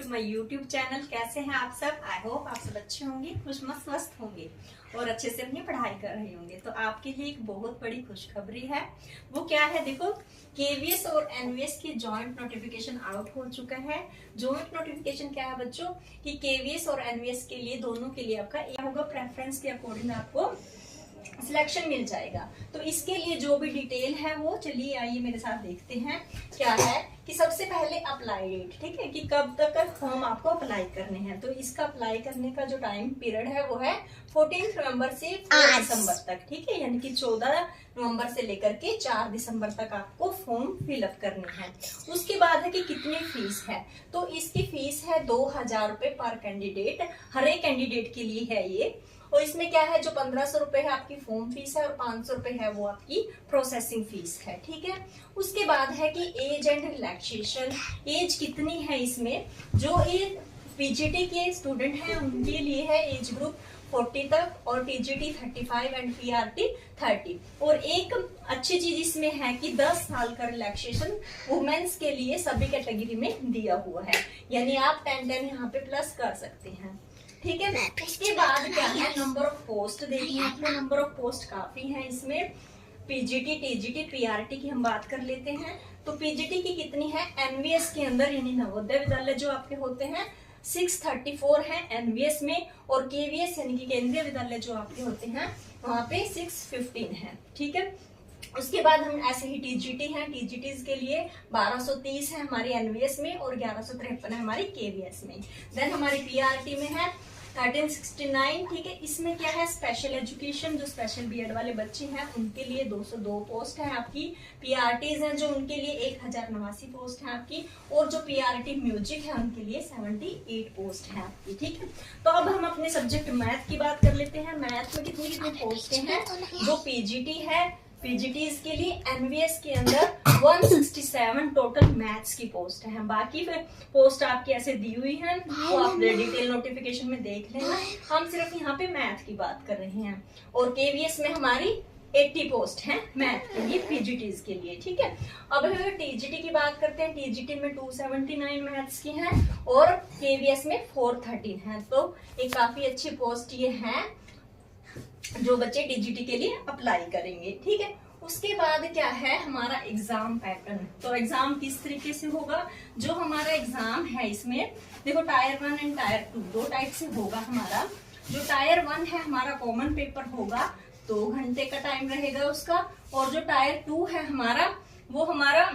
To my YouTube channel. कैसे हैं आप सब? आई होप आप सब अच्छे होंगे, खुश मस्त होंगे और अच्छे से अपनी पढ़ाई कर रहे होंगे। तो आपके लिए एक बहुत बड़ी खुशखबरी है। वो क्या है? देखो, केवीएस और एनवीएस की जॉइंट नोटिफिकेशन आउट हो चुका है। जॉइंट नोटिफिकेशन क्या है बच्चों कि केवीएस और एनवीएस के लिए, दोनों के लिए आपका क्या होगा, प्रेफरेंस के अकॉर्डिंग आपको सिलेक्शन मिल जाएगा। तो इसके लिए जो भी डिटेल है वो चलिए आइए मेरे साथ देखते हैं। क्या है कि सबसे पहले अप्लाई डेट, ठीक है, कि कब तक फॉर्म आपको अप्लाई करने हैं। तो इसका अप्लाई करने का जो टाइम पीरियड है वो है 14 नवंबर से 4 दिसंबर तक, ठीक है, यानी कि 14 नवंबर से लेकर के 4 दिसंबर तक आपको फॉर्म फिलअप करने हैं। उसके बाद है कि कितनी फीस है। तो इसकी फीस है 2000 रुपए पर कैंडिडेट, हर एक कैंडिडेट के लिए है ये। और इसमें क्या है, जो 1500 रुपए है आपकी फॉर्म फीस है और 500 रुपए है वो आपकी प्रोसेसिंग फीस है, ठीक है। उसके बाद है कि एज एंड रिलैक्सेशन, एज कितनी है इसमें। जो ये पीजीटी के स्टूडेंट हैं उनके लिए है एज ग्रुप 40 तक और टीजीटी 35 एंड पीआरटी 30। और एक अच्छी चीज इसमें है कि 10 साल का रिलैक्सेशन वुमेन्स के लिए सभी कैटेगरी में दिया हुआ है, यानी आप 10 यहाँ पे प्लस कर सकते हैं, ठीक है। उसके बाद क्या है, नंबर ऑफ पोस्ट देखिए आपको, नंबर ऑफ पोस्ट काफी है इसमें। पीजीटी, टीजीटी, पीआरटी की हम बात कर लेते हैं। तो पीजीटी की कितनी है, एनवीएस के अंदर यानी नवोदय विद्यालय जो आपके होते हैं 634 है एनवीएस में, और केवीएस यानी कि केंद्रीय विद्यालय जो आपके होते हैं वहां पे 615 है, ठीक है। उसके बाद हम ऐसे ही टीजीटी है, टीजीटीज के लिए 1230 है हमारी एनवीएस में और 1153 है हमारी केवीएस में। देन हमारी पीआरटी में है 1369, ठीक है। इसमें क्या है, स्पेशल एजुकेशन, जो स्पेशल बीएड वाले बच्चे हैं उनके लिए 202 पोस्ट है आपकी। पीआरटीज हैं जो उनके लिए 1089 पोस्ट है आपकी, और जो पीआरटी म्यूजिक है उनके लिए 78 पोस्ट है आपकी, ठीक है। तो अब हम अपने सब्जेक्ट मैथ की बात कर लेते हैं। मैथ में कितनी कितनी पोस्टें हैं। जो पीजीटी है, पीजीटीज के लिए एनवीएस के अंदर 167 टोटल मैथ्स की पोस्ट है। बाकी पोस्ट आपकी ऐसे दी हुई हैं तो आप डिटेल नोटिफिकेशन में देख लेना। हम सिर्फ यहाँ पे मैथ की बात कर रहे हैं। और केवीएस में हमारी 80 पोस्ट है मैथ के लिए, पीजीटीज के लिए, ठीक है। अब टीजीटी की बात करते हैं। टीजीटी में 279 मैथ्स की हैं और केवीएस में 413 है। तो एक काफी अच्छी पोस्ट ये है जो बच्चे टीजीटी के लिए अप्लाई करेंगे, ठीक है। उसके बाद क्या है हमारा एग्जाम पैटर्न। तो एग्जाम किस तरीके से होगा, जो हमारा एग्जाम है इसमें देखो टायर 1 एंड टायर 2 दो टाइप से होगा हमारा। जो टायर 1 है हमारा कॉमन पेपर होगा, 2 घंटे का टाइम रहेगा उसका। और जो टायर 2 है हमारा, वो हमारा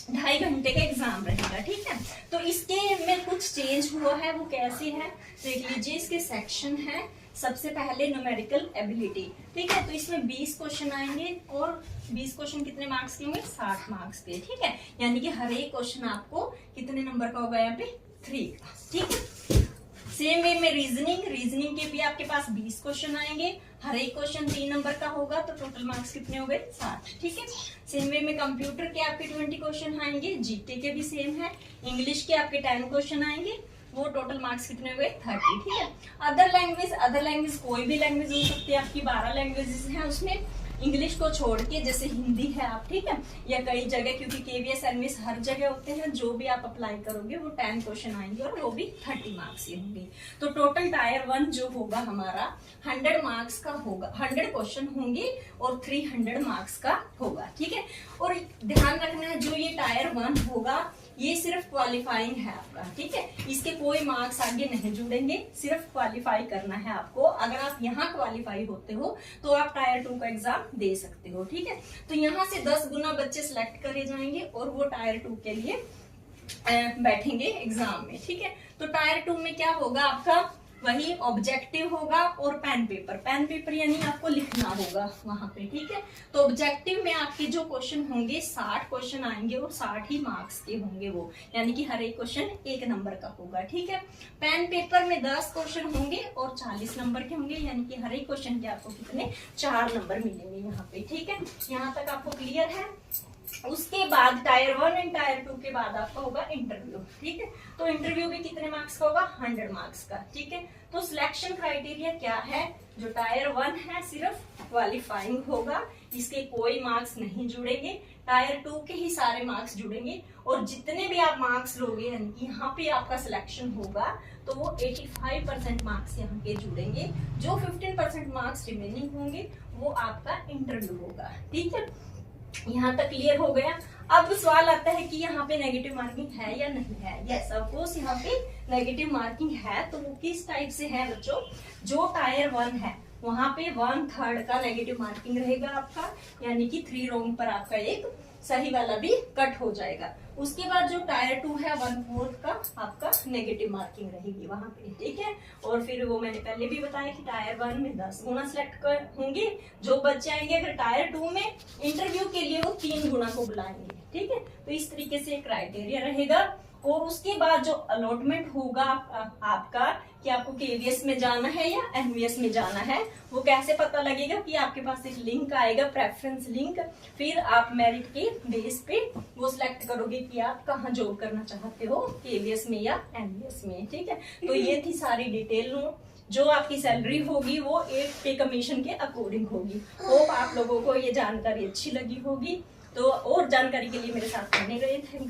2.5 घंटे का एग्जाम रहेगा, ठीक है। तो इसके में कुछ चेंज हुआ है, वो कैसे है देख लीजिए। इसके सेक्शन है, सबसे पहले न्यूमेरिकल एबिलिटी, ठीक है। तो इसमें 20 क्वेश्चन आएंगे और 20 क्वेश्चन कितने मार्क्स के होंगे, 60 मार्क्स के, ठीक है। यानी कि हर एक क्वेश्चन आपको कितने नंबर का होगा, यहाँ पे 3 का, ठीक है। सेम वे में रीजनिंग के भी आपके पास 20 क्वेश्चन आएंगे, हर एक क्वेश्चन 3 नंबर का होगा, तो टोटल मार्क्स कितने हो गए, 60, ठीक है। सेम वे में कंप्यूटर के आपके 20 क्वेश्चन आएंगे, जीके के भी सेम है, इंग्लिश के आपके 10 क्वेश्चन आएंगे, वो टोटल मार्क्स कितने हुए, 30, ठीक है। अदर लैंग्वेज कोई भी लैंग्वेज हो सकती है आपकी, 12 लैंग्वेजेस हैं उसमें, इंग्लिश को छोड़ के, जैसे हिंदी है आप, ठीक है, या कई जगह, क्योंकि केवीएस एनवीएस हर जगह होते हैं, जो भी आप अप्लाई करोगे वो 10 क्वेश्चन आएंगे और वो भी 30 मार्क्स के होंगे। तो टोटल टायर 1 जो होगा हमारा 100 मार्क्स का होगा, 100 क्वेश्चन होंगे और 300 मार्क्स का होगा, ठीक है। और ध्यान रखना है, जो ये टायर 1 होगा ये सिर्फ क्वालिफाइंग है आपका, ठीक है। इसके कोई मार्क्स आगे नहीं जुड़ेंगे, सिर्फ क्वालिफाई करना है आपको। अगर आप यहाँ क्वालिफाई होते हो तो आप टायर 2 का एग्जाम दे सकते हो, ठीक है। तो यहाँ से 10 गुना बच्चे सिलेक्ट करे जाएंगे और वो टायर 2 के लिए बैठेंगे एग्जाम में, ठीक है। तो टायर 2 में क्या होगा आपका, वही ऑब्जेक्टिव होगा और पेन पेपर यानी आपको लिखना होगा वहां पे, ठीक है। तो ऑब्जेक्टिव में आपके जो क्वेश्चन होंगे 60 क्वेश्चन आएंगे और 60 ही मार्क्स के होंगे वो, यानी कि हर एक क्वेश्चन 1 नंबर का होगा, ठीक है। पेन पेपर में 10 क्वेश्चन होंगे और 40 नंबर के होंगे, यानी कि हर एक क्वेश्चन के आपको कितने 4 नंबर मिलेंगे यहाँ पे, ठीक है। यहाँ तक आपको क्लियर है। उसके बाद टायर 1 एंड टायर 2 के बाद आपका होगा इंटरव्यू, ठीक है। तो इंटरव्यू भी कितने मार्क्स का होगा, 100 मार्क्स का, ठीक है। तो सिलेक्शन क्राइटेरिया क्या है, जो टायर 1 है सिर्फ क्वालिफाइंग होगा, इसके कोई मार्क्स नहीं जुड़ेंगे। टायर 2 के ही सारे मार्क्स जुड़ेंगे और जितने भी आप मार्क्स लोगे यानी कि यहाँ पे आपका सिलेक्शन होगा तो वो 85% मार्क्स यहाँ के जुड़ेंगे। जो 15% मार्क्स रिमेनिंग होंगे वो आपका इंटरव्यू होगा। ठीक है, यहाँ तक क्लियर हो गया। अब सवाल आता है कि यहाँ पे नेगेटिव मार्किंग है या नहीं है। यस ऑफ कोर्स यहाँ पे नेगेटिव मार्किंग है। तो वो किस टाइप से है बच्चों, जो टायर 1 है वहां पे 1/3 का नेगेटिव मार्किंग रहेगा आपका, यानी कि 3 रॉन्ग पर आपका एक सही वाला भी कट हो जाएगा। उसके बाद जो टायर 2 है 1/4 का आपका नेगेटिव मार्किंग रहेगी वहां पे। ठीक है, और फिर वो मैंने पहले भी बताया कि टायर 1 में 10 गुना सिलेक्ट कर होंगे, जो बच्चे आएंगे अगर टायर 2 में इंटरव्यू के लिए वो 3 गुना को बुलाएंगे। ठीक है, तो इस तरीके से क्राइटेरिया रहेगा। और उसके बाद जो अलॉटमेंट होगा आपका कि आपको केवीएस में जाना है या एमवीएस में जाना है, वो कैसे पता लगेगा कि आपके पास एक लिंक आएगा, प्रेफरेंस लिंक। फिर आप मेरिट के बेस पे वो सिलेक्ट करोगे कि आप कहाँ जॉब करना चाहते हो, केवीएस में या एमवीएस में। ठीक है, तो ये थी सारी डिटेल जो आपकी सैलरी होगी वो एक पे कमीशन के अकॉर्डिंग होगी। होप आप लोगों को ये जानकारी अच्छी लगी होगी। तो और जानकारी के लिए मेरे साथ बने रहिए। Thank you.